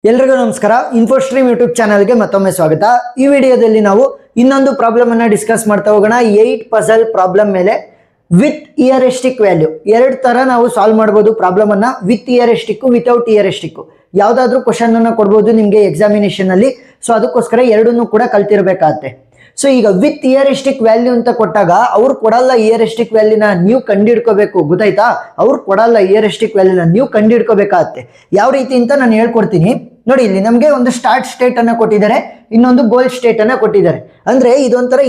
ಎಲ್ರಿಗೂ ನಮಸ್ಕಾರ. ಇನ್ಫೋಸ್ಟ್ರೀಮ್ ಯೂಟ್ಯೂಬ್ ಚಾನಲ್ಗೆ ಮತ್ತೊಮ್ಮೆ ಸ್ವಾಗತ. ಈ ವಿಡಿಯೋದಲ್ಲಿ ನಾವು ಇನ್ನೊಂದು ಪ್ರಾಬ್ಲಮ್ ಅನ್ನ ಡಿಸ್ಕಸ್ ಮಾಡ್ತಾ ಹೋಗೋಣ. 8 ಪಜಲ್ ಪ್ರಾಬ್ಲಮ್ ಮೇಲೆ ವಿತ್ ಇಯರಿಸ್ಟಿಕ್ ವ್ಯಾಲ್ಯೂ. ಎರಡು ತರ ನಾವು ಸಾಲ್ವ್ ಮಾಡಬಹುದು ಪ್ರಾಬ್ಲಮ್ ಅನ್ನ, ವಿತ್ ಇಯರಿಸ್ಟಿಕ್, ವಿತೌಟ್ ಇಯರಿಸ್ಟಿಕ್. ಯಾವ್ದಾದ್ರು ಕ್ವಶನ್ ಅನ್ನ ಕೊಡಬಹುದು ನಿಮ್ಗೆ ಎಕ್ಸಾಮಿನೇಷನ್ ಅಲ್ಲಿ. ಸೊ ಅದಕ್ಕೋಸ್ಕರ ಎರಡನ್ನೂ ಕೂಡ ಕಲ್ತಿರ್ಬೇಕಾಗತ್ತೆ. ಸೊ ಈಗ ವಿತ್ ಇಯರಿಸ್ಟಿಕ್ ವ್ಯಾಲ್ಯೂ ಅಂತ ಕೊಟ್ಟಾಗ ಅವ್ರು ಕೊಡಲ್ಲ ಇಯರಿಸ್ಟಿಕ್ ವ್ಯಾಲ್ಯೂನ, ನೀವು ಕಂಡಿಡ್ಕೋಬೇಕು. ಗೊತ್ತಾಯ್ತಾ? ಅವ್ರು ಕೊಡಲ್ಲ ಇಯರಿಸ್ಟಿಕ್ ವ್ಯಾಲ್ಯೂನ, ನೀವು ಕಂಡಿಡ್ಕೋಬೇಕಾಗತ್ತೆ. ಯಾವ ರೀತಿ ಅಂತ ನಾನು ಹೇಳ್ಕೊಡ್ತೀನಿ ನೋಡಿ. ಇಲ್ಲಿ ನಮಗೆ ಒಂದು ಸ್ಟಾರ್ಟ್ ಸ್ಟೇಟ್ ಅನ್ನ ಕೊಟ್ಟಿದ್ದಾರೆ, ಇನ್ನೊಂದು ಗೋಲ್ ಸ್ಟೇಟ್ ಅನ್ನ ಕೊಟ್ಟಿದ್ದಾರೆ. ಅಂದ್ರೆ ಇದೊಂಥರ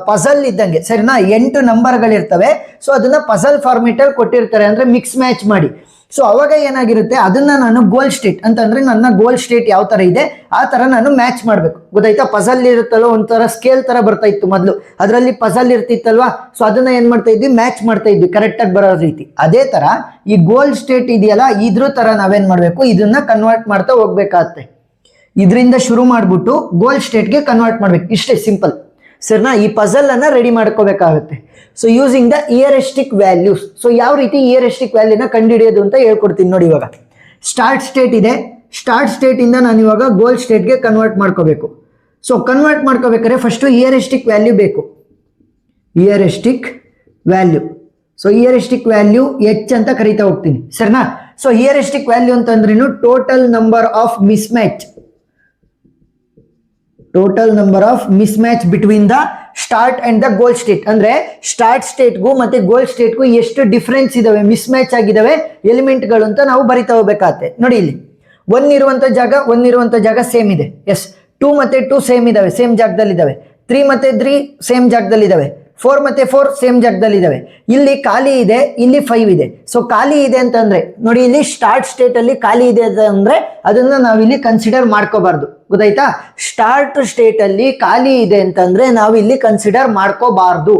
ಪಜಲ್ ಇದ್ದಂಗೆ, ಸರಿನಾ? 8 ನಂಬರ್ಗಳಿರ್ತವೆ. ಸೊ ಅದನ್ನ ಪಜಲ್ ಫಾರ್ಮೇಟ್ ಅಲ್ಲಿ ಕೊಟ್ಟಿರ್ತಾರೆ, ಅಂದ್ರೆ ಮಿಕ್ಸ್ ಮ್ಯಾಚ್ ಮಾಡಿ. ಸೊ ಅವಾಗ ಏನಾಗಿರುತ್ತೆ, ಅದನ್ನ ನಾನು ಗೋಲ್ ಸ್ಟೇಟ್ ಅಂತಂದ್ರೆ ನನ್ನ ಗೋಲ್ ಸ್ಟೇಟ್ ಯಾವ ತರ ಇದೆ ಆ ತರ ನಾನು ಮ್ಯಾಚ್ ಮಾಡ್ಬೇಕು. ಗೊತ್ತಾಯ್ತಾ? ಪಜಲ್ ಇರುತ್ತಲ್ವ, ಒಂಥರ ಸ್ಕೇಲ್ ತರ ಬರ್ತಾ ಇತ್ತು ಮೊದಲು, ಅದರಲ್ಲಿ ಪಜಲ್ ಇರ್ತಿತ್ತಲ್ವಾ. ಸೊ ಅದನ್ನ ಏನ್ ಮಾಡ್ತಾ ಇದ್ವಿ, ಮ್ಯಾಚ್ ಮಾಡ್ತಾ ಇದ್ವಿ ಕರೆಕ್ಟ್ ಆಗಿ ಬರೋ ರೀತಿ. ಅದೇ ತರ ಈ ಗೋಲ್ ಸ್ಟೇಟ್ ಇದೆಯಲ್ಲ, ಇದ್ರ ತರ ನಾವೇನ್ ಮಾಡ್ಬೇಕು, ಇದನ್ನ ಕನ್ವರ್ಟ್ ಮಾಡ್ತಾ ಹೋಗ್ಬೇಕಾಗತ್ತೆ. ಇದರಿಂದ ಶುರು ಮಾಡ್ಬಿಟ್ಟು ಗೋಲ್ ಸ್ಟೇಟ್ಗೆ ಕನ್ವರ್ಟ್ ಮಾಡ್ಬೇಕು. ಇಷ್ಟೇ ಸಿಂಪಲ್, ಸರಿನಾ? ಈ ಪಜಲ್ ಅನ್ನ ರೆಡಿ ಮಾಡ್ಕೋಬೇಕಾಗುತ್ತೆ. So using the heuristic values. So ಯಾವ ರೀತಿ ಇಯರಿಸ್ಟಿಕ್ ವ್ಯಾಲ್ಯೂನ ಕಂಡುಹಿಡಿಯೋದು ಅಂತ ಹೇಳ್ಕೊಡ್ತೀನಿ ನೋಡಿ. ಇವಾಗ ಸ್ಟಾರ್ಟ್ ಸ್ಟೇಟ್ ಇದೆ, ಸ್ಟಾರ್ಟ್ ಸ್ಟೇಟ್ ಇಂದ ನಾನು ಇವಾಗ ಗೋಲ್ ಸ್ಟೇಟ್ಗೆ ಕನ್ವರ್ಟ್ ಮಾಡ್ಕೋಬೇಕು. ಸೊ ಕನ್ವರ್ಟ್ ಮಾಡ್ಕೋಬೇಕಾದ್ರೆ ಫಸ್ಟ್ ಇಯರಿಸ್ಟಿಕ್ ವ್ಯಾಲ್ಯೂ ಬೇಕು. Heuristic value. So heuristic value H ಅಂತ ಕರಿತಾ ಹೋಗ್ತೀನಿ, ಸರಿನಾ? ಸೊ ಇಯರಿಸ್ಟಿಕ್ ವ್ಯಾಲ್ಯೂ ಅಂತಂದ್ರೇನು, total number of mismatch. Total number of mismatch between the start and the goal state. ಅಂದ್ರೆ start ಸ್ಟೇಟ್ಗೂ ಮತ್ತೆ ಗೋಲ್ ಸ್ಟೇಟ್ಗೂ ಎಷ್ಟು ಡಿಫರೆನ್ಸ್ ಇದಾವೆ, ಮಿಸ್ ಮ್ಯಾಚ್ ಆಗಿದಾವೆ ಎಲಿಮೆಂಟ್ಗಳು ಅಂತ ನಾವು ಬರಿತಾ ಹೋಗ್ಬೇಕಾಗತ್ತೆ. ನೋಡಿ ಇಲ್ಲಿ 1 ಇರುವಂತ ಜಾಗ ಸೇಮ್ ಇದೆ. ಎಸ್, 2 ಮತ್ತೆ 2 ಸೇಮ್ ಇದಾವೆ, ಸೇಮ್ ಜಾಗದಲ್ಲಿ ಇದಾವೆ. 3 ಮತ್ತೆ 3 ಸೇಮ್ ಜಾಗದಲ್ಲಿ ಇದಾವೆ. 4 ಮತ್ತೆ 4 ಸೇಮ್ ಜಾಗದಲ್ಲಿ ಇದಾವೆ. ಇಲ್ಲಿ ಖಾಲಿ ಇದೆ, ಇಲ್ಲಿ 5 ಇದೆ. ಸೊ ಖಾಲಿ ಇದೆ ಅಂತಂದ್ರೆ ನೋಡಿ, ಇಲ್ಲಿ ಸ್ಟಾರ್ಟ್ ಸ್ಟೇಟ್ ಅಲ್ಲಿ ಖಾಲಿ ಇದೆ ಅಂದ್ರೆ ಅದನ್ನ ನಾವಿಲ್ಲಿ ಕನ್ಸಿಡರ್ ಮಾಡ್ಕೋಬಾರ್ದು. ಗೊತ್ತಾಯ್ತಾ? ಸ್ಟಾರ್ಟ್ ಸ್ಟೇಟ್ ಅಲ್ಲಿ ಖಾಲಿ ಇದೆ ಅಂತಂದ್ರೆ ನಾವು ಇಲ್ಲಿ ಕನ್ಸಿಡರ್ ಮಾಡ್ಕೋಬಾರ್ದು.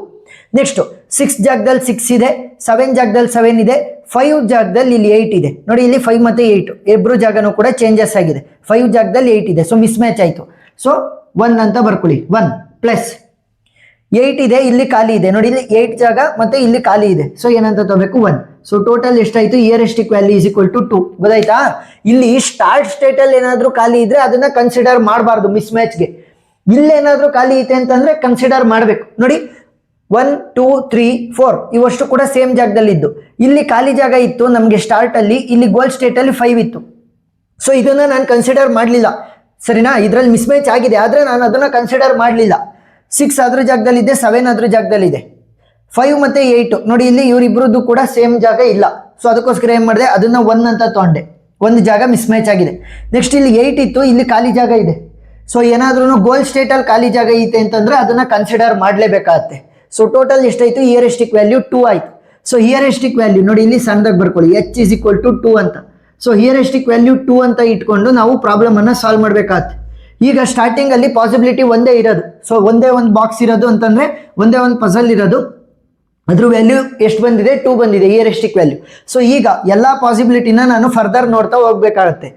ನೆಕ್ಸ್ಟ್ 6 ಜಾಗದಲ್ಲಿ 6 ಇದೆ, 7 ಜಾಗದಲ್ಲಿ 7 ಇದೆ, 5 ಜಾಗದಲ್ಲಿ ಇಲ್ಲಿ 8 ಇದೆ. ನೋಡಿ ಇಲ್ಲಿ 5 ಮತ್ತೆ 8 ಇಬ್ರು ಜಾಗನೂ ಕೂಡ ಚೇಂಜಸ್ ಆಗಿದೆ. 5 ಜಾಗದಲ್ಲಿ 8 ಇದೆ, ಸೊ ಮಿಸ್ ಮ್ಯಾಚ್ ಆಯ್ತು. ಸೊ 1 ಅಂತ ಬರ್ಕೊಳ್ಳಿ. 1 ಪ್ಲಸ್ 8 ಇದೆ, ಇಲ್ಲಿ ಖಾಲಿ ಇದೆ. ನೋಡಿ ಇಲ್ಲಿ 8 ಜಾಗ ಮತ್ತೆ ಇಲ್ಲಿ ಖಾಲಿ ಇದೆ. ಸೊ ಏನಂತ ತಗೋಬೇಕು, 1. ಸೊ ಟೋಟಲ್ ಎಷ್ಟಾಯ್ತು, heuristic value is equal to 2. ಗೊತ್ತಾಯ್ತಾ? ಇಲ್ಲಿ ಸ್ಟಾರ್ಟ್ ಸ್ಟೇಟ್ ಅಲ್ಲಿ ಏನಾದ್ರೂ ಖಾಲಿ ಇದ್ರೆ ಅದನ್ನ ಕನ್ಸಿಡರ್ ಮಾಡಬಾರ್ದು ಮಿಸ್ ಮ್ಯಾಚ್ಗೆ. ಇಲ್ಲೇನಾದ್ರೂ ಖಾಲಿ ಐತೆ ಅಂತಂದ್ರೆ ಕನ್ಸಿಡರ್ ಮಾಡ್ಬೇಕು. ನೋಡಿ 1 2 3 4 ಇವಷ್ಟು ಕೂಡ ಸೇಮ್ ಜಾಗದಲ್ಲಿ ಇದ್ದು, ಇಲ್ಲಿ ಖಾಲಿ ಜಾಗ ಇತ್ತು ನಮ್ಗೆ ಸ್ಟಾರ್ಟ್ ಅಲ್ಲಿ, ಇಲ್ಲಿ ಗೋಲ್ ಸ್ಟೇಟ್ ಅಲ್ಲಿ 5 ಇತ್ತು. ಸೊ ಇದನ್ನ ನಾನು ಕನ್ಸಿಡರ್ ಮಾಡಲಿಲ್ಲ, ಸರಿನಾ? ಇದ್ರಲ್ಲಿ ಮಿಸ್ ಮ್ಯಾಚ್ ಆಗಿದೆ, ಆದ್ರೆ ನಾನು ಅದನ್ನ ಕನ್ಸಿಡರ್ ಮಾಡಲಿಲ್ಲ. 6 ಅದ್ರ ಜಾಗದಲ್ಲಿ ಇದೆ, 7 ಅದ್ರ ಜಾಗದಲ್ಲಿ ಇದೆ. 5 ಮತ್ತೆ 8 ನೋಡಿ, ಇಲ್ಲಿ ಇವರಿಬ್ರದ್ದು ಕೂಡ ಸೇಮ್ ಜಾಗ ಇಲ್ಲ. ಸೊ ಅದಕ್ಕೋಸ್ಕರ ಏನ್ ಮಾಡಿದೆ, ಅದನ್ನ 1 ಅಂತ ತಗೊಂಡೆ. ಒಂದು ಜಾಗ ಮಿಸ್ ಮ್ಯಾಚ್ ಆಗಿದೆ. ನೆಕ್ಸ್ಟ್ ಇಲ್ಲಿ 8 ಇತ್ತು, ಇಲ್ಲಿ ಖಾಲಿ ಜಾಗ ಇದೆ. ಸೊ ಏನಾದ್ರೂ ಗೋಲ್ ಸ್ಟೇಟ್ ಅಲ್ಲಿ ಖಾಲಿ ಜಾಗ ಐತೆ ಅಂತಂದ್ರೆ ಅದನ್ನ ಕನ್ಸಿಡರ್ ಮಾಡ್ಲೇಬೇಕಾಗತ್ತೆ. ಸೊ ಟೋಟಲ್ ಎಷ್ಟಾಯ್ತು, ಇಯರಿಸ್ಟಿಕ್ ವ್ಯಾಲ್ಯೂ 2 ಆಯ್ತು. ಸೊ ಇಯರಿಸ್ಟಿಕ್ ವ್ಯಾಲ್ಯೂ ನೋಡಿ ಇಲ್ಲಿ ಸಣ್ಣದಾಗಿ ಬರ್ಕೊಳ್ಳಿ, ಎಚ್ ಇಸ್ ಈಕ್ವಲ್ ಟು 2 ಅಂತ. ಸೊ ಇಯರಿಸ್ಟಿಕ್ ವ್ಯಾಲ್ಯೂ 2 ಅಂತ ಇಟ್ಕೊಂಡು ನಾವು ಪ್ರಾಬ್ಲಮ್ ಅನ್ನ ಸಾಲ್ವ್ ಮಾಡ್ಬೇಕಾಗತ್ತೆ. ಈಗ ಸ್ಟಾರ್ಟಿಂಗ್ ಅಲ್ಲಿ ಪಾಸಿಬಿಲಿಟಿ ಒಂದೇ ಇರೋದು. ಸೊ ಒಂದೇ ಒಂದು ಬಾಕ್ಸ್ ಇರೋದು ಅಂತಂದ್ರೆ ಒಂದೇ ಒಂದು ಪಜಲ್ ಇರೋದು, ಅದ್ರ ವ್ಯಾಲ್ಯೂ ಎಷ್ಟು ಬಂದಿದೆ, 2 ಬಂದಿದೆ ಇಯರಿಸ್ಟಿಕ್ ವ್ಯಾಲ್ಯೂ. ಸೊ ಈಗ ಎಲ್ಲಾ ಪಾಸಿಬಿಲಿಟಿನ ನಾನು ಫರ್ದರ್ ನೋಡ್ತಾ ಹೋಗ್ಬೇಕಾಗತ್ತೆ.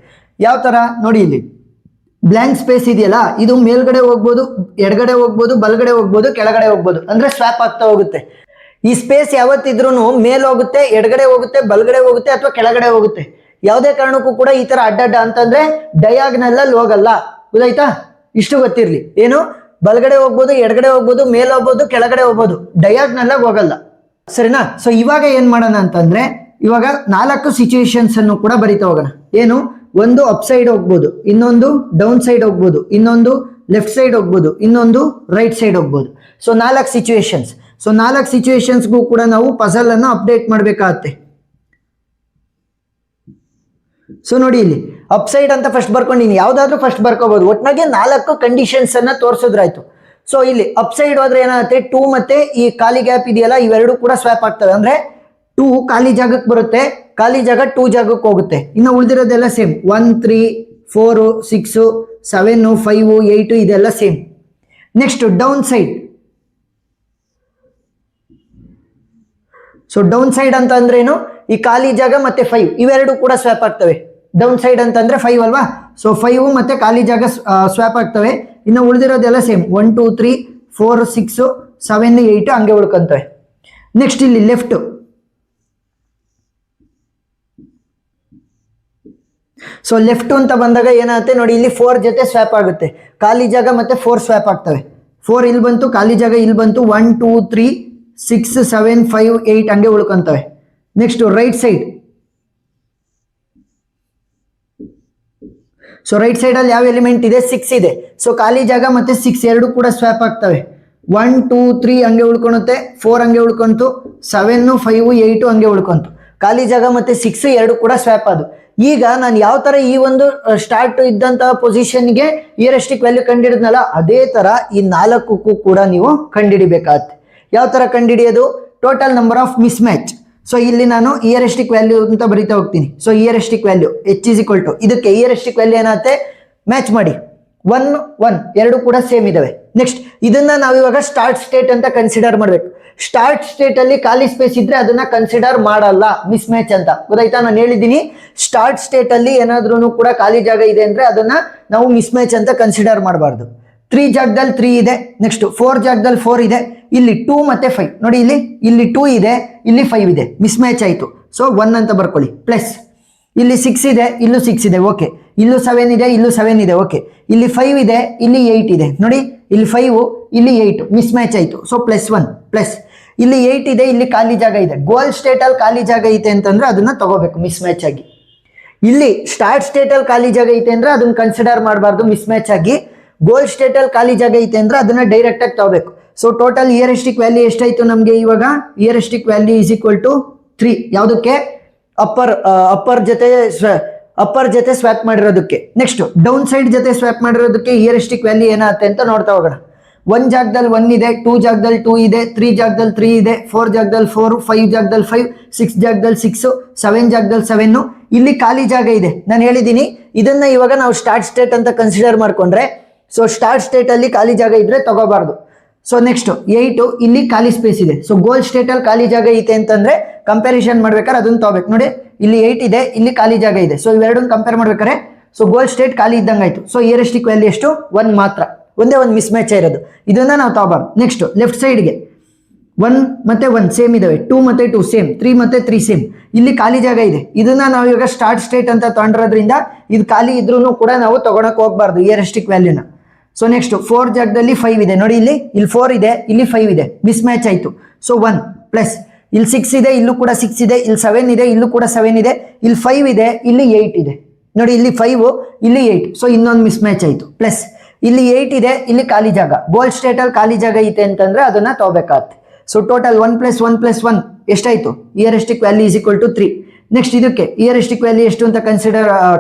ಯಾವ ತರ ನೋಡಿ, ಇಲ್ಲಿ ಬ್ಲ್ಯಾಂಕ್ ಸ್ಪೇಸ್ ಇದೆಯಲ್ಲ, ಇದು ಮೇಲ್ಗಡೆ ಹೋಗ್ಬೋದು, ಎಡಗಡೆ ಹೋಗ್ಬೋದು, ಬಲಗಡೆ ಹೋಗ್ಬೋದು, ಕೆಳಗಡೆ ಹೋಗ್ಬೋದು, ಅಂದ್ರೆ ಸ್ವ್ಯಾಪ್ ಆಗ್ತಾ ಹೋಗುತ್ತೆ. ಈ ಸ್ಪೇಸ್ ಯಾವತ್ತಿದ್ರೂ ಮೇಲ್ ಹೋಗುತ್ತೆ, ಎಡಗಡೆ ಹೋಗುತ್ತೆ, ಬಲಗಡೆ ಹೋಗುತ್ತೆ, ಅಥವಾ ಕೆಳಗಡೆ ಹೋಗುತ್ತೆ. ಯಾವುದೇ ಕಾರಣಕ್ಕೂ ಕೂಡ ಈ ತರ ಅಡ್ಡಡ್ಡ ಅಂತಂದ್ರೆ ಡಯಾಗ್ನಲ್ ಅಲ್ಲಿ ಹೋಗಲ್ಲ. ಗೊತ್ತಾಯ್ತಾ? ಇಷ್ಟು ಗೊತ್ತಿರ್ಲಿ. ಏನು, ಬಲಗಡೆ ಹೋಗ್ಬೋದು, ಎಡಗಡೆ ಹೋಗ್ಬೋದು, ಮೇಲ್ ಹೋಗ್ಬೋದು, ಕೆಳಗಡೆ ಹೋಗ್ಬೋದು, ಡಯಾಗ್ನಲ್ ಆಗಿ ಹೋಗಲ್ಲ, ಸರಿನಾ? ಸೊ ಇವಾಗ ಏನ್ ಮಾಡೋಣ ಅಂತಂದ್ರೆ, ಇವಾಗ 4 ಸಿಚುವೇಶನ್ಸ್ ಅನ್ನು ಕೂಡ ಬರಿತಾ ಹೋಗೋಣ. ಏನು, ಒಂದು ಅಪ್ ಸೈಡ್ ಹೋಗ್ಬೋದು, ಇನ್ನೊಂದು ಡೌನ್ ಸೈಡ್ ಹೋಗ್ಬೋದು, ಇನ್ನೊಂದು ಲೆಫ್ಟ್ ಸೈಡ್ ಹೋಗ್ಬೋದು, ಇನ್ನೊಂದು ರೈಟ್ ಸೈಡ್ ಹೋಗ್ಬೋದು. So 4 situations. ಸೊ 4 ಸಿಚುವೇಶನ್ಸ್ಗೂ ಕೂಡ ನಾವು ಪಜಲ್ ಅನ್ನು ಅಪ್ಡೇಟ್ ಮಾಡ್ಬೇಕಾಗತ್ತೆ. ಸೊ ನೋಡಿ ಇಲ್ಲಿ ಅಪ್ ಸೈಡ್ ಅಂತ ಫಸ್ಟ್ ಬರ್ಕೊಂಡಿನಿ, ಯಾವ್ದಾದ್ರು ಫಸ್ಟ್ ಬರ್ಕೋಬಹುದು. ಒಟ್ನಾಗೆ 4 ಕಂಡೀಷನ್ಸ್ ಅನ್ನ ತೋರಿಸಿದ್ರಾಯ್ತು. ಸೊ ಇಲ್ಲಿ ಅಪ್ ಸೈಡ್ ಹೋದ್ರೆ ಏನಾಗುತ್ತೆ, 2 ಮತ್ತೆ ಈ ಖಾಲಿ ಗ್ಯಾಪ್ ಇದೆಯಲ್ಲ, ಇವೆರಡು ಕೂಡ ಸ್ವ್ಯಾಪ್ ಆಗ್ತವೆ. ಅಂದ್ರೆ 2 ಖಾಲಿ ಜಾಗಕ್ಕೆ ಬರುತ್ತೆ, ಖಾಲಿ ಜಾಗ 2 ಜಾಗಕ್ಕೆ ಹೋಗುತ್ತೆ. ಇನ್ನು ಉಳಿದಿರೋದೆಲ್ಲ ಸೇಮ್, 1 3 4 6 7 5 8 ಇದೆಲ್ಲ same. Next down side. So down side ಅಂತ ಅಂದ್ರೇನು, ಈ ಖಾಲಿ ಜಾಗ ಮತ್ತೆ 5 ಇವೆರಡು ಕೂಡ ಸ್ವ್ಯಾಪ್ ಆಗ್ತವೆ. ಡೌನ್ ಸೈಡ್ ಅಂತಂದ್ರೆ 5 ಅಲ್ವಾ? ಸೊ 5 ಮತ್ತೆ ಖಾಲಿ ಜಾಗ ಸ್ವ್ಯಾಪ್ ಆಗ್ತವೆ. ಇನ್ನು ಉಳಿದಿರೋದೆಲ್ಲ ಸೇಮ್, 1 2 3 4 6 7 8 ಹಂಗೆ ಉಳ್ಕೊಂತವೆ. ನೆಕ್ಸ್ಟ್ ಇಲ್ಲಿ ಲೆಫ್ಟ್. ಸೊ ಲೆಫ್ಟ್ ಅಂತ ಬಂದಾಗ ಏನಾಗುತ್ತೆ ನೋಡಿ, ಇಲ್ಲಿ 4 ಜೊತೆ ಸ್ವ್ಯಾಪ್ ಆಗುತ್ತೆ, ಖಾಲಿ ಜಾಗ ಮತ್ತೆ 4 ಸ್ವ್ಯಾಪ್ ಆಗ್ತವೆ. 4 ಇಲ್ಲಿ ಬಂತು, ಖಾಲಿ ಜಾಗ ಇಲ್ಲಿ ಬಂತು. 1 2 3 6 7 5 8 ಹಂಗೆ ಉಳ್ಕೊಂತವೆ. Next right side. So right side ಅಲ್ಲಿ ಯಾವ ಎಲಿಮೆಂಟ್ ಇದೆ? 6 ಇದೆ. ಸೊ ಖಾಲಿ ಜಾಗ ಮತ್ತೆ 6 ಎರಡು ಕೂಡ ಸ್ವ್ಯಾಪ್ ಆಗ್ತವೆ. 1 2 3 ಹಂಗೆ ಉಳ್ಕೊಳುತ್ತೆ, 4 ಹಂಗೆ ಉಳ್ಕೊಂತು, 7 5 8 ಹಂಗೆ ಉಳ್ಕೊಂತು. ಖಾಲಿ ಜಾಗ ಮತ್ತೆ 6 ಎರಡು ಕೂಡ ಸ್ವ್ಯಾಪ್ ಅದು. ಈಗ ನಾನು ಯಾವ ತರ ಈ ಒಂದು ಸ್ಟಾರ್ಟ್ ಇದ್ದಂತಹ ಪೊಸಿಷನ್ಗೆ ಇಯರಿಸ್ಟಿಕ್ ವ್ಯಾಲ್ಯೂ ಕಂಡಿಡಿದ್ನಲ್ಲ, ಅದೇ ತರ ಈ 4ಕ್ಕೂ ಕೂಡ ನೀವು ಕಂಡುಹಿಡಿಬೇಕಾಗತ್ತೆ. ಯಾವ ತರ ಕಂಡುಹಿಡಿಯೋದು? Total number of mismatch. So ಇಲ್ಲಿ ನಾನು ಇಯರಿಸ್ಟಿಕ್ ವ್ಯಾಲ್ಯೂ ಅಂತ ಬರಿತಾ ಹೋಗ್ತೀನಿ. So heuristic value H is equal to ಇದಕ್ಕೆ ಇಯರಿಸ್ಟಿಕ್ ವ್ಯಾಲ್ಯೂ ಏನಾಗುತ್ತೆ? ಮ್ಯಾಚ್ ಮಾಡಿ. 1 1 ಎರಡು ಕೂಡ ಸೇಮ್ ಇದಾವೆ. ನೆಕ್ಸ್ಟ್ ಇದನ್ನ ನಾವಿವಾಗ ಸ್ಟಾರ್ಟ್ ಸ್ಟೇಟ್ ಅಂತ ಕನ್ಸಿಡರ್ ಮಾಡಬೇಕು. ಸ್ಟಾರ್ಟ್ ಸ್ಟೇಟ್ ಅಲ್ಲಿ ಖಾಲಿ ಸ್ಪೇಸ್ ಇದ್ರೆ ಅದನ್ನ ಕನ್ಸಿಡರ್ ಮಾಡಲ್ಲ ಮಿಸ್ ಮ್ಯಾಚ್ ಅಂತ, ಗೊತ್ತಾಯ್ತಾ? ನಾನು ಹೇಳಿದ್ದೀನಿ ಸ್ಟಾರ್ಟ್ ಸ್ಟೇಟ್ ಅಲ್ಲಿ ಏನಾದ್ರೂ ಕೂಡ ಖಾಲಿ ಜಾಗ ಇದೆ ಅಂದ್ರೆ ಅದನ್ನ ನಾವು ಮಿಸ್ ಮ್ಯಾಚ್ ಅಂತ ಕನ್ಸಿಡರ್ ಮಾಡಬಾರ್ದು. 3 ಜಾಗದಲ್ಲಿ 3 ಇದೆ, ನೆಕ್ಸ್ಟ್ 4 ಜಾಗದಲ್ಲಿ 4 ಇದೆ, ಇಲ್ಲಿ 2 ಮತ್ತೆ 5 ನೋಡಿ, ಇಲ್ಲಿ 2 ಇದೆ, ಇಲ್ಲಿ 5 ಇದೆ, ಮಿಸ್ ಮ್ಯಾಚ್ ಆಯ್ತು. ಸೊ 1 ಅಂತ ಬರ್ಕೊಳ್ಳಿ. ಪ್ಲಸ್ ಇಲ್ಲಿ 6 ಇದೆ, ಇಲ್ಲೂ 6 ಇದೆ, ಓಕೆ. ಇಲ್ಲೂ 7 ಇದೆ, ಇಲ್ಲೂ 7 ಇದೆ, ಓಕೆ. ಇಲ್ಲಿ 5 ಇದೆ, ಇಲ್ಲಿ 8 ಇದೆ ನೋಡಿ, ಇಲ್ಲಿ 5 ಇಲ್ಲಿ 8 ಮಿಸ್ ಮ್ಯಾಚ್ ಆಯ್ತು. ಸೊ +1 ಪ್ಲಸ್ ಇಲ್ಲಿ 8 ಇದೆ, ಇಲ್ಲಿ ಖಾಲಿ ಜಾಗ ಇದೆ. ಗೋಲ್ ಸ್ಟೇಟ್ ಅಲ್ಲಿ ಖಾಲಿ ಜಾಗ ಐತೆ ಅಂತಂದ್ರೆ ಅದನ್ನ ತಗೋಬೇಕು ಮಿಸ್ ಮ್ಯಾಚ್ ಆಗಿ. ಇಲ್ಲಿ ಸ್ಟಾರ್ಟ್ ಸ್ಟೇಟ್ ಅಲ್ಲಿ ಖಾಲಿ ಜಾಗ ಐತೆ ಅಂದ್ರೆ ಅದನ್ನ ಕನ್ಸಿಡರ್ ಮಾಡಬಾರ್ದು ಮಿಸ್ ಮ್ಯಾಚ್ ಆಗಿ. ಗೋಲ್ ಸ್ಟೇಟ್ ಅಲ್ಲಿ ಖಾಲಿ ಜಾಗ ಐತೆ ಅಂದ್ರೆ ಅದನ್ನ ಡೈರೆಕ್ಟ್ ಆಗಿ ತಗೋಬೇಕು. ಸೊ ಟೋಟಲ್ ಇಯರಿಸ್ಟಿಕ್ ವ್ಯಾಲ್ಯೂ ಎಷ್ಟಾಯ್ತು ನಮ್ಗೆ ಇವಾಗ? ಇಯರಿಸ್ಟಿಕ್ ವ್ಯಾಲ್ಯೂ ಇಸ್ ಈಕ್ವಲ್ ಟು 3. ಯಾವುದಕ್ಕೆ? ಅಪ್ಪರ್ ಜೊತೆ ಸ್ವ್ಯಾಪ್ ಮಾಡಿರೋದಕ್ಕೆ. ನೆಕ್ಸ್ಟ್ ಡೌನ್ ಸೈಡ್ ಜೊತೆ ಸ್ವ್ಯಾಪ್ ಮಾಡಿರೋದಕ್ಕೆ ಇಯರಿಸ್ಟಿಕ್ ವ್ಯಾಲ್ಯೂ ಏನಾಗುತ್ತೆ ಅಂತ ನೋಡ್ತಾ ಹೋಗೋಣ. 1 ಜಾಗದಲ್ಲಿ 1 ಇದೆ, 2 ಜಾಗದಲ್ಲಿ 2 ಇದೆ, 3 ಜಾಗದಲ್ಲಿ 3 ಇದೆ, 4 ಜಾಗದಲ್ಲಿ 4, 5 ಜಾಗದಲ್ಲಿ 5, 6 ಜಾಗದಲ್ಲಿ 6, 7 ಜಾಗದಲ್ಲಿ 7. ಇಲ್ಲಿ ಖಾಲಿ ಜಾಗ ಇದೆ. ನಾನು ಹೇಳಿದ್ದೀನಿ ಇದನ್ನ ಇವಾಗ ನಾವು ಸ್ಟಾರ್ಟ್ ಸ್ಟೇಟ್ ಅಂತ ಕನ್ಸಿಡರ್ ಮಾಡ್ಕೊಂಡ್ರೆ, ಸೊ ಸ್ಟಾರ್ಟ್ ಸ್ಟೇಟ್ ಅಲ್ಲಿ ಖಾಲಿ ಜಾಗ ಇದ್ರೆ ತಗೋಬಾರ್ದು. ಸೊ ನೆಕ್ಸ್ಟ್ 8 ಇಲ್ಲಿ ಖಾಲಿ ಸ್ಪೇಸ್ ಇದೆ. ಸೊ ಗೋಲ್ ಸ್ಟೇಟ್ ಅಲ್ಲಿ ಖಾಲಿ ಜಾಗ ಐತೆ ಅಂತಂದ್ರೆ ಕಂಪ್ಯಾರಿಸನ್ ಮಾಡ್ಬೇಕಾದ್ರೆ ಅದನ್ನ ತಗೋಬೇಕು. ನೋಡಿ ಇಲ್ಲಿ 8 ಇದೆ, ಇಲ್ಲಿ ಖಾಲಿ ಜಾಗ ಇದೆ. ಸೊ ಇವೆರಡನ್ನ ಕಂಪೇರ್ ಮಾಡ್ಬೇಕಾದ್ರೆ ಸೊ ಗೋಲ್ ಸ್ಟೇಟ್ ಖಾಲಿ ಇದ್ದಂಗೆ ಆಯ್ತು. ಸೊ ಇಯರಿಸ್ಟಿಕ್ ವ್ಯಾಲ್ಯೂ ಎಷ್ಟು? 1 ಮಾತ್ರ, ಒಂದೇ ಒಂದು ಮಿಸ್ ಮ್ಯಾಚ್ ಇರೋದು. ಇದನ್ನ ನಾವು ತಗೋಬಾರ್ದು. ನೆಕ್ಸ್ಟ್ ಲೆಫ್ಟ್ ಸೈಡ್ಗೆ 1 ಮತ್ತೆ 1 ಸೇಮ್ ಇದಾವೆ, 2 ಮತ್ತೆ 2 ಸೇಮ್, 3 ಮತ್ತೆ 3 ಸೇಮ್. ಇಲ್ಲಿ ಖಾಲಿ ಜಾಗ ಇದೆ. ಇದನ್ನ ನಾವು ಇವಾಗ ಸ್ಟಾರ್ಟ್ ಸ್ಟೇಟ್ ಅಂತ ತಗೊಂಡಿರೋದ್ರಿಂದ ಇದು ಖಾಲಿ ಇದ್ರೂ ಕೂಡ ನಾವು ತಗೊಳಕ್ ಹೋಗ್ಬಾರ್ದು ಇಯರಿಸ್ಟಿಕ್ ವ್ಯಾಲ್ಯೂನ. ಸೊ ನೆಕ್ಸ್ಟ್ 4 ಜಾಗದಲ್ಲಿ 5 ಇದೆ ನೋಡಿ, ಇಲ್ಲಿ 4 ಇದೆ, ಇಲ್ಲಿ 5 ಇದೆ, ಮಿಸ್ ಮ್ಯಾಚ್ ಆಯ್ತು. ಸೊ 1 ಪ್ಲಸ್ ಇಲ್ಲಿ 6 ಇದೆ, ಇಲ್ಲೂ ಕೂಡ 6 ಇದೆ, ಇಲ್ಲಿ 7 ಇದೆ, ಇಲ್ಲೂ ಕೂಡ 7 ಇದೆ, ಇಲ್ಲಿ 5 ಇದೆ, ಇಲ್ಲಿ 8 ಇದೆ ನೋಡಿ, ಇಲ್ಲಿ 5 ಇಲ್ಲಿ 8. ಸೊ ಇನ್ನೊಂದು ಮಿಸ್ ಮ್ಯಾಚ್ ಆಯ್ತು. ಪ್ಲಸ್ ಇಲ್ಲಿ 8 ಇದೆ, ಇಲ್ಲಿ ಖಾಲಿ ಜಾಗ. ಗೋಲ್ ಸ್ಟೇಟ್ ಅಲ್ಲಿ ಖಾಲಿ ಜಾಗ ಐತೆ ಅಂತಂದ್ರೆ ಅದನ್ನ ತಗೋಬೇಕಾಗತ್ತೆ. ಸೊ ಟೋಟಲ್ 1 + 1 + 1 ಎಷ್ಟಾಯ್ತು? Heuristic value is equal to 3. Next ಇದಕ್ಕೆ ಇಯರಿಸ್ಟಿಕ್ ವ್ಯಾಲ್ಯೂ ಎಷ್ಟು ಅಂತ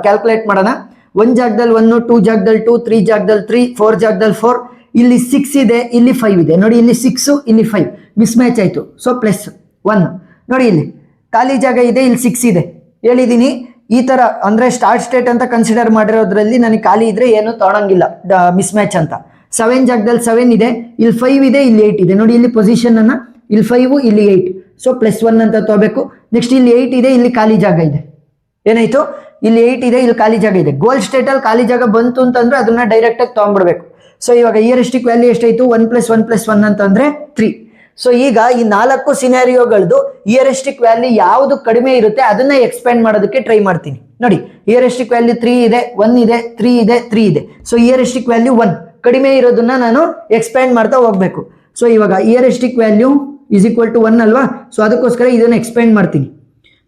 ಕ್ಯಾಲ್ಕುಲೇಟ್ ಮಾಡೋಣ. 1 ಜಾಗದಲ್ಲಿ 1, 2 ಜಾಗದಲ್ಲಿ 2, 3 ಜಾಗದಲ್ಲಿ 3, 4 ಜಾಗದಲ್ಲಿ 4, ಇಲ್ಲಿ 6 ಇದೆ, ಇಲ್ಲಿ 5 ಇದೆ ನೋಡಿ, ಇಲ್ಲಿ 6 ಇಲ್ಲಿ 5 ಮಿಸ್ ಮ್ಯಾಚ್ ಆಯ್ತು. ಸೊ +1 ನೋಡಿ, ಇಲ್ಲಿ ಖಾಲಿ ಜಾಗ ಇದೆ, ಇಲ್ಲಿ 6 ಇದೆ. ಹೇಳಿದೀನಿ ಈ ತರ ಅಂದ್ರೆ ಸ್ಟಾರ್ಟ್ ಸ್ಟೇಟ್ ಅಂತ ಕನ್ಸಿಡರ್ ಮಾಡಿರೋದ್ರಲ್ಲಿ ನನಗೆ ಖಾಲಿ ಇದ್ರೆ ಏನು ತಗೊಳಂಗಿಲ್ಲ ಮಿಸ್ ಮ್ಯಾಚ್ ಅಂತ. 7 ಜಾಗದಲ್ಲಿ 7 ಇದೆ, ಇಲ್ಲಿ 5 ಇದೆ, ಇಲ್ಲಿ 8 ಇದೆ ನೋಡಿ, ಇಲ್ಲಿ ಪೊಸಿಷನ್ ಅನ್ನ ಇಲ್ಲಿ 5 ಇಲ್ಲಿ 8. ಸೊ +1 ಅಂತ ತಗೋಬೇಕು. ನೆಕ್ಸ್ಟ್ ಇಲ್ಲಿ 8 ಇದೆ, ಇಲ್ಲಿ ಖಾಲಿ ಜಾಗ ಇದೆ. ಏನಾಯ್ತು? ಇಲ್ಲಿ 8 ಇದೆ, ಇಲ್ಲಿ ಖಾಲಿ ಜಾಗ ಇದೆ. ಗೋಲ್ ಸ್ಟೇಟ್ ಅಲ್ಲಿ ಖಾಲಿ ಜಾಗ ಬಂತು ಅಂತಂದ್ರೆ ಅದನ್ನ ಡೈರೆಕ್ಟ್ ಆಗಿ ತಗೊಂಡ್ಬಿಡ್ಬೇಕು. ಸೊ ಇವಾಗ ಇಯರಿಸ್ಟಿಕ್ ವ್ಯಾಲ್ಯೂ ಎಷ್ಟಾಯ್ತು? 1 + 1 + 1 ಅಂತಂದ್ರೆ 3. ಸೊ ಈಗ ಈ 4 ಸಿನಾರಿಯೋಗಳದ್ದು ಇಯರಿಸ್ಟಿಕ್ ವ್ಯಾಲ್ಯೂ ಯಾವುದು ಕಡಿಮೆ ಇರುತ್ತೆ ಅದನ್ನ ಎಕ್ಸ್ಪ್ಯಾಂಡ್ ಮಾಡೋದಕ್ಕೆ ಟ್ರೈ ಮಾಡ್ತೀನಿ. ನೋಡಿ ಇಯರಿಸ್ಟಿಕ್ ವ್ಯಾಲ್ಯೂ 3 ಇದೆ, 1 ಇದೆ, 3 ಇದೆ, 3 ಇದೆ. ಸೊ ಇಯರಿಸ್ಟಿಕ್ ವ್ಯಾಲ್ಯೂ 1 ಕಡಿಮೆ ಇರೋದನ್ನ ನಾನು ಎಕ್ಸ್ಪ್ಯಾಂಡ್ ಮಾಡ್ತಾ ಹೋಗ್ಬೇಕು. ಸೊ ಇವಾಗ ಇಯರಿಸ್ಟಿಕ್ ವ್ಯಾಲ್ಯೂ ಇಸ್ ಈಕ್ವಲ್ ಟು 1 ಅಲ್ವಾ? ಸೊ ಅದಕ್ಕೋಸ್ಕರ ಇದನ್ನ ಎಕ್ಸ್ಪ್ಯಾಂಡ್ ಮಾಡ್ತೀನಿ.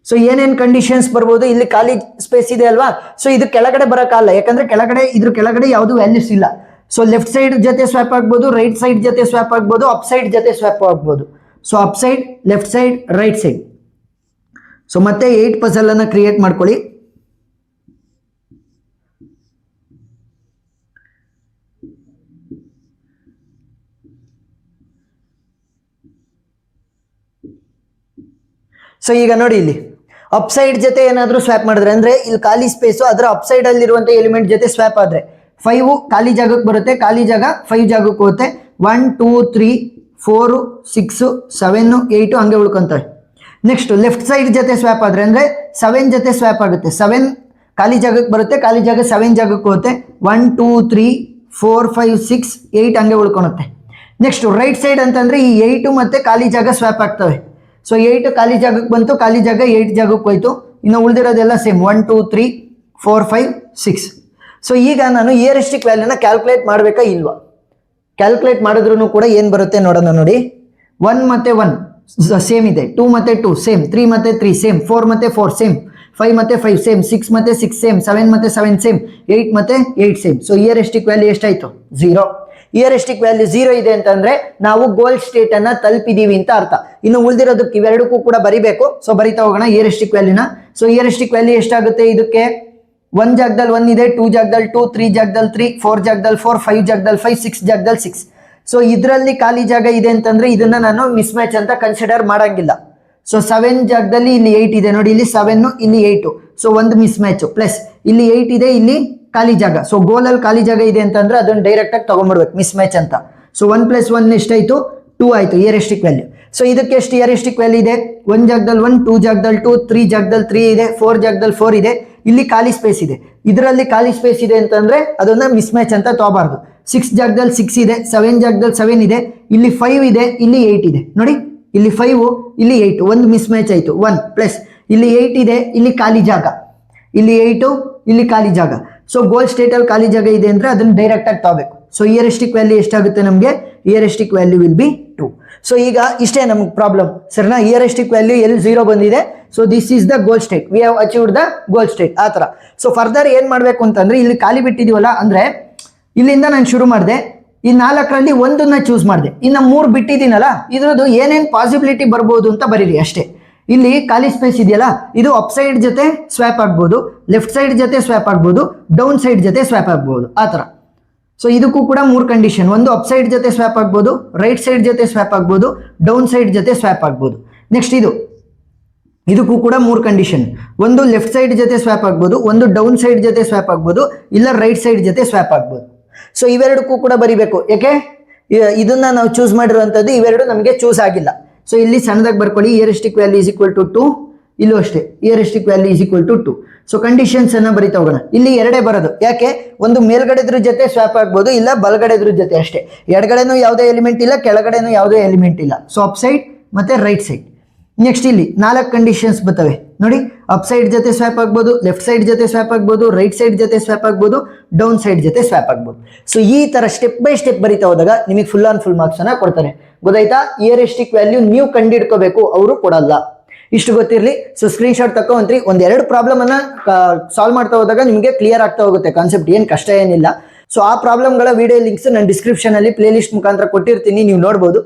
ಸೊ ಏನೇನು ಕಂಡೀಷನ್ಸ್ ಬರ್ಬೋದು? ಇಲ್ಲಿ ಖಾಲಿ ಸ್ಪೇಸ್ ಇದೆ ಅಲ್ವಾ? ಸೊ ಇದು ಕೆಳಗಡೆ ಬರೋಕ್ಕಾಗಲ್ಲ, ಯಾಕಂದ್ರೆ ಇದ್ರ ಕೆಳಗಡೆ ಯಾವುದು ವ್ಯಾಲ್ಯೂಸ್ ಇಲ್ಲ. ಸೊ ಲೆಫ್ಟ್ ಸೈಡ್ ಜೊತೆ ಸ್ವ್ಯಾಪ್ ಆಗ್ಬೋದು, ರೈಟ್ ಸೈಡ್ ಜೊತೆ ಸ್ವ್ಯಾಪ್ ಆಗ್ಬೋದು, ಅಪ್ ಸೈಡ್ ಜೊತೆ ಸ್ವ್ಯಾಪ್ ಆಗ್ಬೋದು. So up side, left side, right side. So ಮತ್ತೆ 8 ಪಜಲ್ ಅನ್ನ ಕ್ರಿಯೇಟ್ ಮಾಡ್ಕೊಳ್ಳಿ. ಸೊ ಈಗ ನೋಡಿ, ಇಲ್ಲಿ ಅಪ್ ಸೈಡ್ ಜೊತೆ ಏನಾದರೂ ಸ್ವ್ಯಾಪ್ ಮಾಡಿದ್ರೆ ಅಂದ್ರೆ ಇಲ್ಲಿ ಖಾಲಿ ಸ್ಪೇಸು ಅದರ ಅಪ್ ಸೈಡ್ ಅಲ್ಲಿರುವಂಥ ಎಲಿಮೆಂಟ್ ಜೊತೆ ಸ್ವ್ಯಾಪ್ ಆದ್ರೆ 5 ಖಾಲಿ ಜಾಗಕ್ಕೆ ಬರುತ್ತೆ, ಖಾಲಿ ಜಾಗ 5 ಜಾಗಕ್ಕೆ ಹೋಗುತ್ತೆ. 1 2 3 4 6 7 8 ಹಂಗೆ ಉಳ್ಕೊಂತವೆ. ನೆಕ್ಸ್ಟ್ ಲೆಫ್ಟ್ ಸೈಡ್ ಜೊತೆ ಸ್ವ್ಯಾಪ್ ಆದ್ರೆ ಅಂದ್ರೆ 7 ಜೊತೆ ಸ್ವ್ಯಾಪ್ ಆಗುತ್ತೆ. 7 ಖಾಲಿ ಜಾಗಕ್ಕೆ ಬರುತ್ತೆ, ಖಾಲಿ ಜಾಗ 7 ಜಾಗಕ್ಕೆ ಹೋಗುತ್ತೆ. 1 2 3 4 5 6 8 ಹಂಗೆ ಉಳ್ಕೊಳುತ್ತೆ. ನೆಕ್ಸ್ಟ್ ರೈಟ್ ಸೈಡ್ ಅಂತಂದ್ರೆ ಈ 8 ಮತ್ತೆ ಖಾಲಿ ಜಾಗ ಸ್ವ್ಯಾಪ್ ಆಗ್ತವೆ. ಸೊ 8 ಖಾಲಿ ಜಾಗಕ್ಕೆ ಬಂತು, ಖಾಲಿ ಜಾಗ 8 ಜಾಗಕ್ಕೆ ಹೋಯ್ತು. ಇನ್ನು ಉಳಿದಿರೋದೆಲ್ಲ ಸೇಮ್ 1 2 3 4 5 6. ಸೊ ಈಗ ನಾನು ಹಿಯರಿಸ್ಟಿಕ್ ವ್ಯಾಲ್ಯೂನ ಕ್ಯಾಲ್ಕುಲೇಟ್ ಮಾಡಬೇಕಾ ಇಲ್ವಾ? ಕ್ಯಾಲ್ಕುಲೇಟ್ ಮಾಡಿದ್ರು ಕೂಡ ಏನು ಬರುತ್ತೆ ನೋಡೋಣ ನೋಡಿ. 1 ಮತ್ತು 1 ಸೇಮ್ ಇದೆ, 2 ಮತ್ತು 2 ಸೇಮ್, 3 ಮತ್ತು 3 ಸೇಮ್, 4 ಮತ್ತು 4 ಸೇಮ್, 5 ಮತ್ತು 5 ಸೇಮ್, 6 ಮತ್ತು 6 ಸೇಮ್, 7 ಮತ್ತು 7 ಸೇಮ್, 8 ಮತ್ತು 8 ಸೇಮ್. ಸೊ ಹಿಯರಿಸ್ಟಿಕ್ ವ್ಯಾಲ್ಯೂ ಎಷ್ಟಾಯಿತು? 0. ಹಿಯರಿಸ್ಟಿಕ್ ವ್ಯಾಲ್ಯೂ 0 ಇದೆ ಅಂತಂದ್ರೆ ನಾವು ಗೋಲ್ ಸ್ಟೇಟ್ ಅನ್ನ ತಲುಪಿದೀವಿ ಅಂತ ಅರ್ಥ. ಇನ್ನು ಉಳಿದಿರೋದಕ್ಕೆ ಇವೆರಡಕ್ಕೂ ಕೂಡ ಬರಿಬೇಕು. ಸೊ ಬರಿತಾ ಹೋಗೋಣ ಹಿಯರಿಸ್ಟಿಕ್ ವ್ಯಾಲ್ಯೂನ. ಸೊ ಹಿಯರಿಸ್ಟಿಕ್ ವ್ಯಾಲ್ಯೂ ಎಷ್ಟಾಗುತ್ತೆ ಇದಕ್ಕೆ? 1 ಜಾಗದಲ್ಲಿ 1 ಇದೆ, 2 ಜಾಗದಲ್ಲಿ 2, 3 ಜಾಗದಲ್ಲಿ 3, 4 ಜಾಗದಲ್ಲಿ 4, 5 ಜಾಗದಲ್ಲಿ 5, 6 ಜಾಗದಲ್ಲಿ 6. ಸೊ ಇದರಲ್ಲಿ ಖಾಲಿ ಜಾಗ ಇದೆ ಅಂತಂದ್ರೆ ಇದನ್ನ ನಾನು ಮಿಸ್ ಮ್ಯಾಚ್ ಅಂತ ಕನ್ಸಿಡರ್ ಮಾಡಂಗಿಲ್ಲ. ಸೊ 7 ಜಾಗದಲ್ಲಿ ಇಲ್ಲಿ 8 ಇದೆ ನೋಡಿ, ಇಲ್ಲಿ 7 ಇಲ್ಲಿ 8. ಸೊ ಒಂದು ಮಿಸ್ ಮ್ಯಾಚ್ ಪ್ಲಸ್ ಇಲ್ಲಿ 8 ಇದೆ, ಇಲ್ಲಿ ಖಾಲಿ ಜಾಗ. ಸೊ ಗೋಲಲ್ಲಿ ಖಾಲಿ ಜಾಗ ಇದೆ ಅಂತಂದ್ರೆ ಅದನ್ನ ಡೈರೆಕ್ಟ್ ಆಗಿ ತಗೊಂಡ್ಬಿಡ್ಬೇಕು ಮಿಸ್ ಮ್ಯಾಚ್ ಅಂತ. ಸೊ 1 + 1 ಎಷ್ಟಾಯ್ತು? 2 ಆಯ್ತು ಹಿಯರಿಸ್ಟಿಕ್ ವ್ಯಾಲ್ಯೂ. ಸೊ ಇದಕ್ಕೆ ಎಷ್ಟು ಹಿಯರಿಸ್ಟಿಕ್ ವ್ಯಾಲ್ಯೂ ಇದೆ? 1 ಜಾಗದಲ್ಲಿ 1, 2 ಜಾಗದಲ್ಲಿ 2, 3 ಜಾಗದಲ್ಲಿ 3 ಇದೆ, 4 ಜಾಗದಲ್ಲಿ 4 ಇದೆ, ಇಲ್ಲಿ ಖಾಲಿ ಸ್ಪೇಸ್ ಇದೆ. ಇದರಲ್ಲಿ ಖಾಲಿ ಸ್ಪೇಸ್ ಇದೆ ಅಂತಂದ್ರೆ ಅದನ್ನ ಮಿಸ್ ಮ್ಯಾಚ್ ಅಂತ ತಗೋಬಾರ್ದು. 6 ಜಾಗದಲ್ಲಿ 6 ಇದೆ, 7 ಜಾಗದಲ್ಲಿ 7 ಇದೆ, ಇಲ್ಲಿ 5 ಇದೆ, ಇಲ್ಲಿ 8 ಇದೆ ನೋಡಿ, ಇಲ್ಲಿ 5 ಇಲ್ಲಿ 8, ಒಂದು ಮಿಸ್ ಮ್ಯಾಚ್ ಆಯ್ತು. 1 ಪ್ಲಸ್ ಇಲ್ಲಿ 8 ಇದೆ, ಇಲ್ಲಿ ಖಾಲಿ ಜಾಗ, ಇಲ್ಲಿ 8 ಇಲ್ಲಿ ಖಾಲಿ ಜಾಗ. ಸೊ ಗೋಲ್ ಸ್ಟೇಟ್ ಅಲ್ಲಿ ಖಾಲಿ ಜಾಗ ಇದೆ ಅಂದ್ರೆ ಅದನ್ನ ಡೈರೆಕ್ಟ್ ಆಗಿ ತಗೋಬೇಕು. ಸೊ ಹಿಯರಿಸ್ಟಿಕ್ ವ್ಯಾಲ್ಯೂ ಎಷ್ಟಾಗುತ್ತೆ ನಮಗೆ? ಹಿಯರಿಸ್ಟಿಕ್ ವ್ಯಾಲ್ಯೂ ವಿಲ್ ಬಿ 2. ಸೊ ಈಗ ಇಷ್ಟೇ ನಮಗೆ ಪ್ರಾಬ್ಲಮ್ ಸರಿನಾ? ಹಿಯರಿಸ್ಟಿಕ್ ವ್ಯಾಲ್ಯೂ ಎಲ್ಲಿ 0 ಬಂದಿದೆ. So this is the goal state, we have achieved the goal state. ಆ ಥರ. ಸೊ ಫರ್ದರ್ ಏನ್ ಮಾಡಬೇಕು ಅಂತಂದ್ರೆ ಇಲ್ಲಿ ಖಾಲಿ ಬಿಟ್ಟಿದೀವಲ್ಲ, ಅಂದ್ರೆ ಇಲ್ಲಿಂದ ನಾನು ಶುರು ಮಾಡಿದೆ, ಈ 4ರಲ್ಲಿ ಒಂದನ್ನ ಚೂಸ್ ಮಾಡಿದೆ, ಇನ್ನು 3 ಬಿಟ್ಟಿದ್ದೀನಲ್ಲ, ಇದ್ರದ್ದು ಏನೇನು ಪಾಸಿಬಿಲಿಟಿ ಬರ್ಬೋದು ಅಂತ ಬರೀರಿ ಅಷ್ಟೇ. ಇಲ್ಲಿ ಖಾಲಿ ಸ್ಪೇಸ್ ಇದೆಯಲ್ಲ, ಇದು ಅಪ್ ಸೈಡ್ ಜೊತೆ ಸ್ವ್ಯಾಪ್ ಆಗ್ಬೋದು, ಲೆಫ್ಟ್ ಸೈಡ್ ಜೊತೆ ಸ್ವ್ಯಾಪ್ ಆಗ್ಬೋದು, ಡೌನ್ ಸೈಡ್ ಜೊತೆ ಸ್ವ್ಯಾಪ್ ಆಗ್ಬೋದು, ಆ ಥರ. ಸೊ ಇದಕ್ಕೂ ಕೂಡ 3 ಕಂಡೀಷನ್. ಒಂದು ಅಪ್ ಸೈಡ್ ಜೊತೆ ಸ್ವ್ಯಾಪ್ ಆಗ್ಬೋದು, ರೈಟ್ ಸೈಡ್ ಜೊತೆ ಸ್ವ್ಯಾಪ್ ಆಗ್ಬೋದು, ಡೌನ್ ಸೈಡ್ ಜೊತೆ ಸ್ವ್ಯಾಪ್ ಆಗ್ಬೋದು. ನೆಕ್ಸ್ಟ್ ಇದಕ್ಕೂ ಕೂಡ 3 ಕಂಡೀಷನ್. ಒಂದು ಲೆಫ್ಟ್ ಸೈಡ್ ಜೊತೆ ಸ್ವ್ಯಾಪ್ ಆಗ್ಬೋದು, ಒಂದು ಡೌನ್ ಸೈಡ್ ಜೊತೆ ಸ್ವ್ಯಾಪ್ ಆಗ್ಬೋದು, ಇಲ್ಲ ರೈಟ್ ಸೈಡ್ ಜೊತೆ ಸ್ವ್ಯಾಪ್ ಆಗ್ಬೋದು. ಸೊ ಇವೆರಡಕ್ಕೂ ಕೂಡ ಬರಿಬೇಕು. ಯಾಕೆ? ಇದನ್ನ ನಾವು ಚೂಸ್ ಮಾಡಿರುವಂಥದ್ದು ಇವೆರಡು ನಮಗೆ ಚೂಸ್ ಆಗಿಲ್ಲ. ಸೊ ಇಲ್ಲಿ ಸಣ್ಣದಾಗಿ ಬರ್ಕೊಳ್ಳಿ, heuristic value is equal to 2, ಇಲ್ಲೂ ಅಷ್ಟೇ heuristic value is equal to 2. So conditions ಅನ್ನ ಬರಿತಾ ಹೋಗೋಣ. ಇಲ್ಲಿ ಎರಡೇ ಬರೋದು. ಯಾಕೆ? ಒಂದು ಮೇಲ್ಗಡೆದ್ರ ಜೊತೆ ಸ್ವ್ಯಾಪ್ ಆಗ್ಬೋದು, ಇಲ್ಲ ಬಲಗಡೆದ್ರ ಜೊತೆ ಅಷ್ಟೇ. ಎಡಗಡೆನೂ ಯಾವುದೇ ಎಲಿಮೆಂಟ್ ಇಲ್ಲ, ಕೆಳಗಡೆನೂ ಯಾವುದೇ ಎಲಿಮೆಂಟ್ ಇಲ್ಲ. ಸೊ ಅಪ್ ಸೈಡ್ ಮತ್ತೆ ರೈಟ್ ಸೈಡ್. ನೆಕ್ಸ್ಟ್ ಇಲ್ಲಿ 4 ಕಂಡೀಷನ್ಸ್ ಬರ್ತವೆ ನೋಡಿ. ಅಪ್ ಸೈಡ್ ಜೊತೆ ಸ್ವ್ಯಾಪ್ ಆಗ್ಬೋದು, ಲೆಫ್ಟ್ ಸೈಡ್ ಜೊತೆ ಸ್ವ್ಯಾಪ್ ಆಗ್ಬೋದು, ರೈಟ್ ಸೈಡ್ ಜೊತೆ ಸ್ವ್ಯಾಪ್ ಆಗ್ಬೋದು, ಡೌನ್ ಸೈಡ್ ಜೊತೆ ಸ್ವ್ಯಾಪ್ ಆಗ್ಬೋದು. ಸೊ ಈ ತರ ಸ್ಟೆಪ್ ಬೈ ಸ್ಟೆಪ್ ಬರಿತಾ ಹೋದಾಗ ನಿಮಗೆ ಫುಲ್ ಆನ್ ಫುಲ್ ಮಾರ್ಕ್ಸ್ ಅನ್ನ ಕೊಡ್ತಾರೆ. ಗೊತ್ತಾಯ್ತಾ? ಹಿಯರಿಸ್ಟಿಕ್ ವ್ಯಾಲ್ಯೂ ನೀವು ಕಂಡಿಡ್ಕೋಬೇಕು, ಅವರು ಕೊಡಲ್ಲ. ಇಷ್ಟು ಗೊತ್ತಿರಲಿ. ಸೊ ಸ್ಕ್ರೀನ್ ಶಾಟ್ ತಕೊಂಡ್ರಿ, ಒಂದೆರಡು ಪ್ರಾಬ್ಲಮ್ ಅನ್ನ ಸಾಲ್ವ್ ಮಾಡ್ತಾ ಹೋದಾಗ ನಿಮಗೆ ಕ್ಲಿಯರ್ ಆಗ್ತಾ ಹೋಗುತ್ತೆ ಕಾನ್ಸೆಪ್ಟ್, ಏನು ಕಷ್ಟ ಏನಿಲ್ಲ. ಸೊ ಆ ಪ್ರಾಬ್ಲಮ್ಗಳ ವಿಡಿಯೋ ಲಿಂಕ್ಸ್ ನಾನು ಡಿಸ್ಕ್ರಿಪ್ಷನ್ ಅಲ್ಲಿ ಪ್ಲೇ ಲಿಸ್ಟ್ ಮುಖಾಂತರ ಕೊಟ್ಟಿರ್ತೀನಿ, ನೀವು ನೋಡ್ಬೋದು.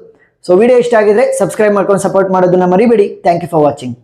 ಸೊ ವಿಡಿಯೋ ಇಷ್ಟ ಆಗಿದ್ರೆ ಸಬ್ಸ್ಕ್ರೈಬ್ ಮಾಡ್ಕೊಂಡು ಸಪೋರ್ಟ್ ಮಾಡೋದನ್ನ ಮರಿಬೇಡಿ. Thank you for watching.